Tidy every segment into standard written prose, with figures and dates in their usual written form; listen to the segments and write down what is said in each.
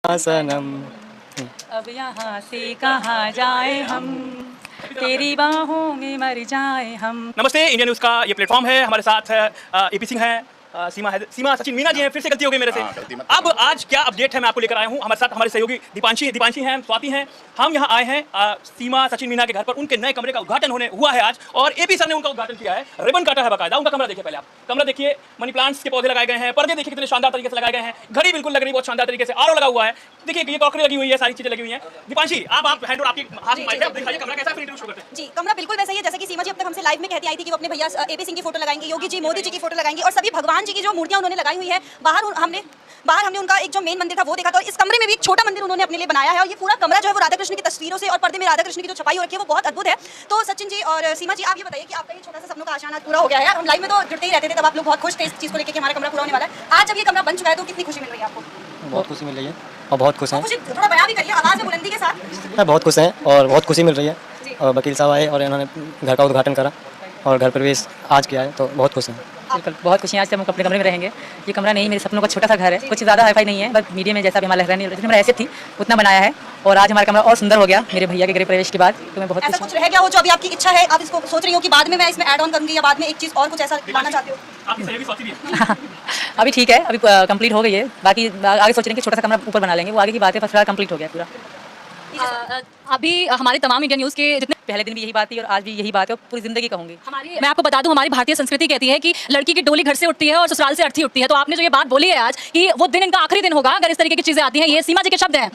सनम। अब यहाँ से कहाँ जाए हम, तेरी बाहों में मर जाए हम। नमस्ते, इंडिया न्यूज़ का ये प्लेटफॉर्म है। हमारे साथ एपी सिंह है, सीमा सचिन मीना जी हैं। फिर से गलती हो गई मेरे से। अब आज क्या अपडेट है मैं आपको लेकर आया हूँ। हमारे साथ हमारे सहयोगी दीपांशी हैं, स्वाति हैं। हम यहाँ आए हैं सीमा सचिन मीना के घर पर। उनके नए कमरे का उद्घाटन होने हुआ है आज, और एपी सर ने उनका उद्घाटन किया है। रिबन काटा है बाकायदा। उनका कमरा देखिए, पहले आप कमरा देखिए। मनी प्लांट्स के पौधे लगाए गए हैं, पर्दे देखिए कितने शानदार तरीके से लगाए गए हैं। घड़ी बिल्कुल लग रही है बहुत शानदार तरीके से। आरओ लगा हुआ है, देखिए ये क्रॉकरी लगी हुई है, सारी चीजें लगी हुई हैं। दीपांशी आप हैंड और आपकी हाथ में माइक है, आप दिखाइए कमरा कैसा है, फिर इंटरव्यू शुरू करते हैं। जी, कमरा बिल्कुल वैसा ही है जैसा कि सीमा जी अब तक हमसे लाइव में कहती आई थी कि वो अपने भैया एपी सिंह की फोटो लगाएंगे, योगी जी, मोदी जी की फोटो लगाएंगे, और सभी भगवान जी की जो मूर्तियां उन्होंने लगाई हुई है। बाहर हमने उनका एक जो मेन मंदिर था वो देखा था, और इस कमरे में भी एक छोटा मंदिर उन्होंने अपने लिए बनाया है। और ये पूरा कमरा जो है वो राधा कृष्ण की तस्वीरों से और पर्दे में राधा कृष्ण की जो छपाई हो रखी है वो बहुत अद्भुत है। तो सचिन जी और सीमा जी, आप ये बताइए कि आपका ये छोटा सा सपनों का आशान आज पूरा हो गया है। हम लाइव में तो जुड़ते ही रहते थे, तब आप लोग बहुत खुश थे इस चीज़ को लेकर कि हमारा कमरा पूरा होने वाला है। आज जब ये कमरा बन चुका है तो कितनी खुशी मिल रही है आपको? बहुत खुशी मिल रही है और बहुत खुश हैं। थोड़ा बयान भी करिए आवाज़ में बुलंदी के साथ। बहुत खुश हैं और बहुत खुशी मिल रही है। और वकील साहब आए और इन्होंने घर का उद्घाटन करा और घर प्रवेश आज किया है, तो बहुत खुश हैं। बिल्कुल बहुत खुशी है। आज से हम अपने कमरे में रहेंगे। ये कमरा नहीं, मेरे सपनों का छोटा सा घर है। कुछ ज़्यादा हाईफाई नहीं है, बस मीडियम में, जैसा भी हमारा रहने जितनी हमारी हैसियत थी उतना बनाया है। और आज हमारा कमरा और सुंदर हो गया मेरे भैया के गृह प्रवेश के बाद। तो मैं बहुत ऐसा कुछ रह गया हो जो अभी आपकी इच्छा है, आप इसको सोच रही हो कि बाद में मैं इसमें ऐड ऑन करूंगी, या बाद में एक चीज़ और कुछ ऐसा लाना चाहते हो? आपकी सहयोगी स्वाति भी है। अभी ठीक है, अभी कंप्लीट हो गई है। बाकी आगे सोच रहे हैं कि छोटा सा कमरा ऊपर बना लेंगे, वो आगे की बात है। फिलहाल कंप्लीट हो गया पूरा। अभी हमारे तमाम इंडियन न्यूज़ के जितने पहले दिन भी यही बात थी और आज भी यही बात है, और पूरी जिंदगी कहूँगी। मैं आपको बता दूं, हमारी भारतीय संस्कृति कहती है कि लड़की की डोली घर से उठती है और ससुराल से अर्थी उठती है। तो आपने जो ये बात बोली है आज कि वो दिन इनका आखिरी दिन होगा अगर इस तरीके की चीजें आती हैं, ये सीमा जी के शब्द हैं।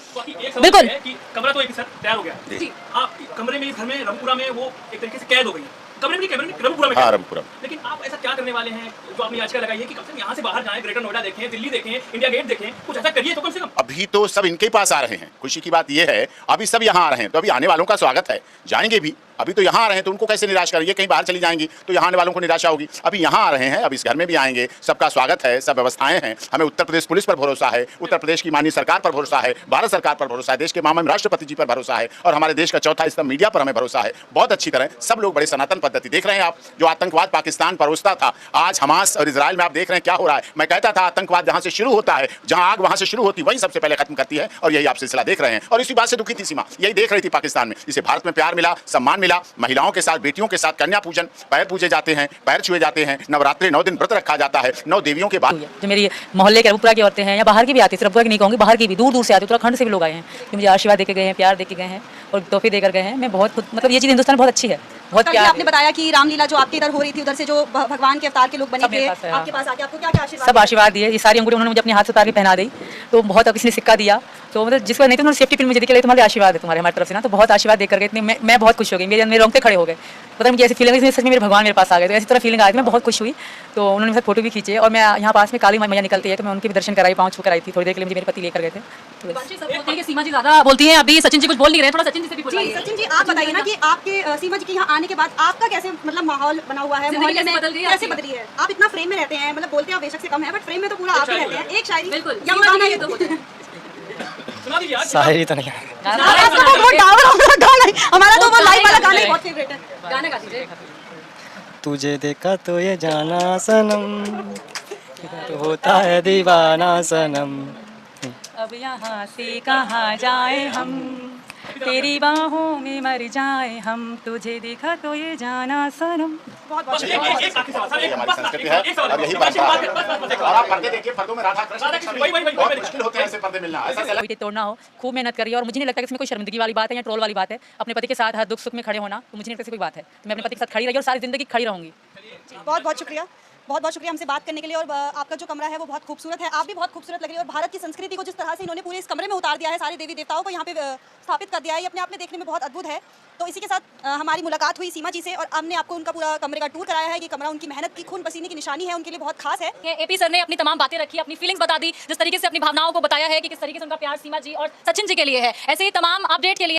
बिल्कुल, कमरा तो एक तैयार हो गया जी। आप कमरे में, इस घर में, रमपुरा में वो एक तरीके से कैद हो गई। कमरे में रमपुरा में, रमपुरा। लेकिन आप ऐसा क्या करने वाले हैं जो आपने याचिका लगाई है कि कम से कम यहाँ से बाहर जाएं, ग्रेटर नोएडा देखें, दिल्ली देखें, इंडिया गेट देखें, कुछ ऐसा करिए तो कम से कम। अभी तो सब इनके पास आ रहे हैं। खुशी की बात यह है अभी सब यहाँ आ रहे हैं, तो अभी आने वालों का स्वागत है। जाएंगे भी, अभी तो यहाँ आ रहे हैं तो उनको कैसे निराश करेंगे? कहीं बाहर चली जाएंगी तो यहाँ आने वालों को निराशा होगी। अभी यहाँ आ रहे हैं, अब इस घर में भी आएंगे, सबका स्वागत है, सब व्यवस्थाएं हैं। हमें उत्तर प्रदेश पुलिस पर भरोसा है, उत्तर प्रदेश की माननीय सरकार पर भरोसा है, भारत सरकार पर भरोसा है, देश के महामहिम राष्ट्रपति जी पर भरोसा है, और हमारे देश का चौथा स्तंभ मीडिया पर हमें भरोसा है। बहुत अच्छी तरह सब लोग बड़े सनातन पद्धति देख रहे हैं। आप जो आतंकवाद पाकिस्तान परोसता था, आज हमास और इजराइल में आप देख रहे हैं क्या हो रहा है। मैं कहता था आतंकवाद जहाँ से शुरू होता है, जहाँ आग वहाँ से शुरू होती, वही सबसे पहले खत्म करती है, और यही आप सिलसिला देख रहे हैं। और इसी बात से दुखी थी सीमा, यही देख रही थी पाकिस्तान में। इसे भारत में प्यार मिला, सम्मान मिला, महिलाओं के साथ, बेटियों के साथ कन्या पूजन, पैर पूजे जाते हैं, पैर छुए जाते हैं, नवरात्रि 9 दिन व्रत रखा जाता है, 9 देवियों के बाद। जो मेरी मोहल्ले के रमपुरा की औरतें हैं या बाहर की भी आती है, सिर्फ रमपुरा की नहीं कहूँगी, बाहर की भी, दूर दूर से आती है, उत्तराखंड से भी लोग आए हैं कि मुझे आशीर्वाद देके गए हैं, प्यार देके गए हैं और तोहफे देकर गए हैं। मैं बहुत मतलब ये चीज़ हिंदुस्तान बहुत अच्छी है, बहुत प्यार। आपने बताया कि रामलीला जो आपके इधर हो रही थी, उधर से जो भगवान के अवतार के लोग बने थे आपके पास आके आपको क्या-क्या आशीर्वाद? सब आशीर्वाद दिए। ये सारी अंगूठी उन्होंने मुझे अपने हाथ से उतार के पहना दी, तो बहुत, किसी ने सिक्का दिया, तो मतलब जिसको नहीं तो उन्होंने सेफ्टी पिन मुझे दिखे, तुम्हारे आशीर्वाद है तुम्हारे हमारी तरफ से ना, तो बहुत आशीर्वाद देकर गए। इतने मैं बहुत खुश हो गई, मेरे रोंगटे खड़े हो गए। पता नहीं मुझे ऐसी फीलिंग, सच में मेरे भगवान मेरे पास आ गए, तो ऐसी तरह फीलिंग आ गई। मैं बहुत खुश हुई। तो उन्होंने मेरे साथ फोटो भी खींचे, और मैं यहाँ पास में काली मैया निकलती है तो मैं उनके भी दर्शन कराई, पाँव छू कराई थी। थोड़ी देर के लिए मुझे मेरे पति लेकर गए थे। सीमा जी ज्यादा बोलती हैं, अभी सचिन जी कुछ बोल नहीं रहे, थोड़ा सचिन जी से भी बोलिए। सचिन जी आप बताइए ना कि आपके सीमा जी के यहाँ आने के बाद आपका कैसे मतलब माहौल बना हुआ है, मोहल्ले में कैसे बदली है? आप इतना फ्रेम में रहते हैं, मतलब बोलते हैं आप बेशक से कम है, बट फ्रेम में तो पूरा आप ही रहते हैं। एक शायरी बिल्कुल शायरी तो नहीं है, हमारा तो वो लाइव वाला गाना बहुत फेवरेट है। गाना गा दीजिए। तुझे देखा तो ये जाना सनम, तो होता है दीवाना सनम। अब यहाँ से कहाँ जाए हम, तेरी बाहों में मर जाए हम, तुझे देखा तो ये जाना सनम। यही हमारी संस्कृति है और यही परंपरा है। और आप पर्दे देखिए, पर्दों में राधा कृष्ण बहुत मुश्किल होते हैं ऐसे पर्दे मिलना। ऐसा कोई तोड़ना हो, खूब मेहनत करिए, और मुझे नहीं लगता कि इसमें कोई शर्मिंदगी वाली बात है या ट्रोल वाली बात है। अपने पति के साथ हर दुख सुख में खड़े होना, तो मुझे नहीं लगता कोई बात है। तो मैं अपने पति के साथ खड़ी रही और सारी जिंदगी खड़ी रहूंगी। बहुत बहुत शुक्रिया, बहुत बहुत शुक्रिया हमसे बात करने के लिए। और आपका जो कमरा है वो बहुत खूबसूरत है, आप भी बहुत खूबसूरत लग रही है। और भारत की संस्कृति को जिस तरह से इन्होंने पूरे इस कमरे में उतार दिया है, सारे देवी देवताओं को यहाँ पे स्थापित कर दिया है, ये अपने आप में देखने में बहुत अद्भुत है। तो इसी के साथ हमारी मुलाकात हुई सीमा जी से, और हमने आपको उनका पूरा कमरे का टूर कराया है। ये कमरा उनकी मेहनत की, खून पसीने की निशानी है, उनके लिए बहुत खास है। एपी सर ने अपनी तमाम बातें रखी, अपनी फीलिंग्स बता दी, जिस तरीके से अपनी भावनाओं को बताया है कि किस तरीके से उनका प्यार सीमा जी और सचिन जी के लिए है। ऐसे ही तमाम अपडेट के लिए